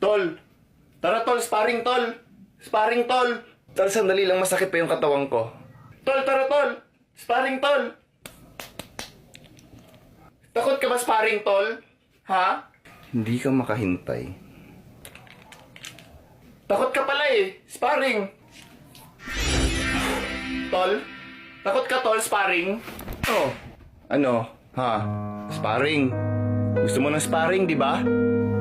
Tol! Tara tol, sparring tol! Sparring tol! Tol, sandali lang, masakit pa yung katawan ko. Tol, tara tol! Sparring tol! Takot ka ba sparring tol? Ha? Hindi ka makahintay. Takot ka pala eh! Sparring! Tol? Takot ka tol, sparring? Oh. Ano? Ha? Sparring? Gusto mo ng sparring, di ba?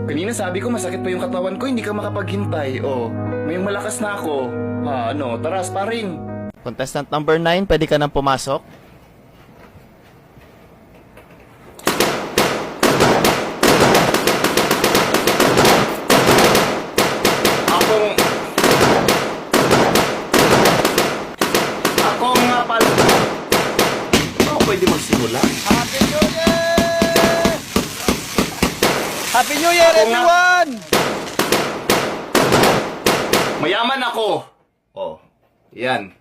Kanina sabi ko masakit pa yung katawan ko, hindi ka makapaghintay. Oh, ngayong malakas na ako. Ha, ano? Tara, sparring. Contestant number 9, pwede ka nang pumasok. Ako nga pala. Ako pwede magsimula? Happy New Year! Happy New Year, Ako nga. everyone! Mayaman ako. Oh, yan.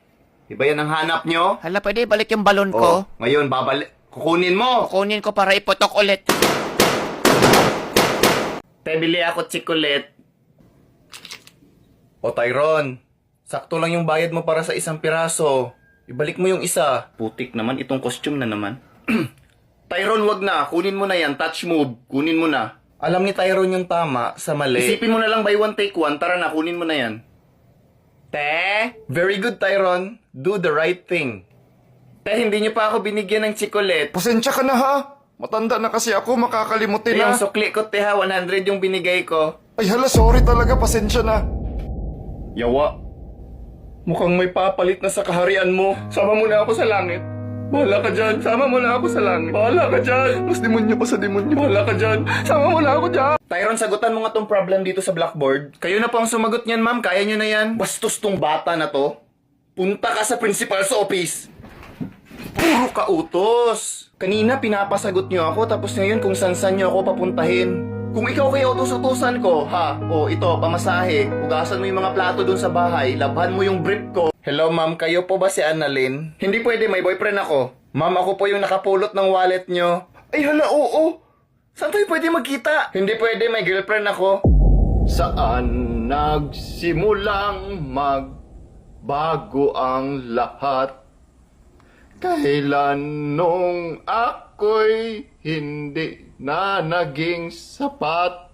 Iba yan ang hanap nyo? Hala, pwede balik yung balon Oh, ko. ngayon babalik. Kukunin mo. Kukunin ko para iputok ulit. Bili ako tsikulit. O Tyron, sakto lang yung bayad mo para sa isang piraso. Ibalik mo yung isa. Putik naman, itong costume na naman. Tyron, wag na. Kunin mo na yan. Touch move. Kunin mo na. Alam ni Tyron yung tama sa mali. Isipin mo na lang by one take one. Tara na, kunin mo na yan. Te? Very good, Tyron. Do the right thing. Te, hindi niyo pa ako binigyan ng tsikulit. Pasensya ka na ha. Matanda na kasi ako, makakalimutin na. Yung sukli ko, te ha. 100 yung binigay ko. Ay hala, sorry talaga, pasensya na. Yawa. Mukhang may papalit na sa kaharian mo. Sama mo na ako sa langit. Bahala ka dyan. Sama mo na ako sa langit. Bahala ka dyan. Mas demonyo pa sa demonyo. Bahala ka dyan. Sama mo na ako dyan. Tyron, sagutan mo nga tong problem dito sa blackboard. Kayo na po ang sumagot niyan, ma'am. Kaya nyo na yan. Bastos tong bata na to. Punta ka sa principal's office. Puro ka utos. Kanina pinapasagot nyo ako, tapos ngayon kung san-san nyo ako papuntahin. Kung ikaw kay utos-utusan ko, ha? O ito, pamasahe. Hugasan mo yung mga plato dun sa bahay. Labhan mo yung brief ko. Hello ma'am, kayo po ba si Annalyn? Hindi pwede, may boyfriend ako. Ma'am, ako po yung nakapulot ng wallet nyo. Ay hala, oo. Saan tayo pwede magkita? Hindi pwede, may girlfriend ako. Saan nagsimulang magbago ang lahat? Kailan nung ako'y hindi na naging sapat?